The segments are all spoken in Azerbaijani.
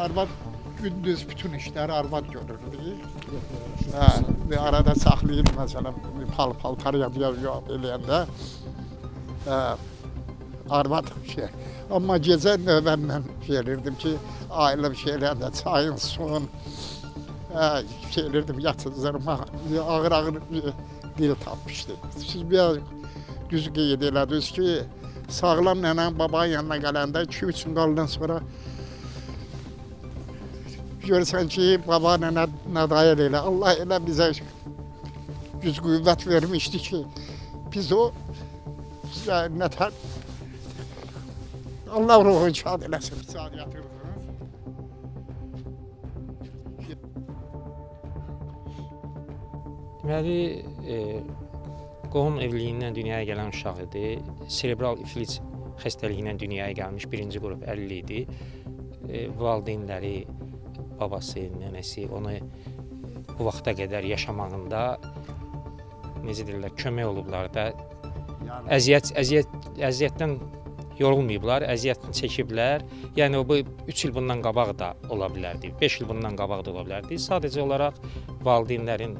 arvad gündüz bütün işləri arvad görürdü. Ve arada saxlayıb məsələn paltar yapıyor eləyəndə arvad şey. Amma gecə növbənlə verirdim ki, ailə şeylərdə çayın, suyun şeylerdim yatırma ağır dil tapmışdı. Siz biraz düz qeyd elədiniz ki, sağlam nənəm babanın yanına gələndə 2-3 gün qaldan sonra görürsən ki, baba nənə nadayır elə. Allah elə bizə güc qüvvət vermişdi ki, biz o nətər Allah ruhunu şad eləsin. Saat yatırdınız. Deməli, qohum evliliyindən dünyaya gələn uşaq idi. Serebral iflic xəstəliyindən dünyaya gəlmiş birinci qrup 50 idi. Valideynləri, babası, nənəsi onu bu vaxta qədər yaşamağında necə deyirlər, kömək olublar da. Əziyyətdən yorulmayıblar, əziyyətini çəkiblər. Yəni bu 3 il bundan qabaq da ola bilərdi, 5 il bundan qabaq da ola bilərdi. Sadəcə olaraq valideynlərin,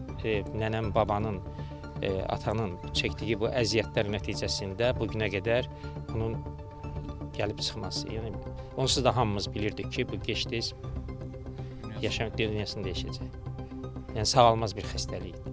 nənəm, babanın, atanın çəkdiyi bu əziyyətlər nəticəsində bu günə qədər bunun gəlib çıxması. Yəni onsuz da hamımız bilirdik ki, bu gec-tez yaşam dünyasını dəyişəcək. Yəni sağalmaz bir xəstəlikdir.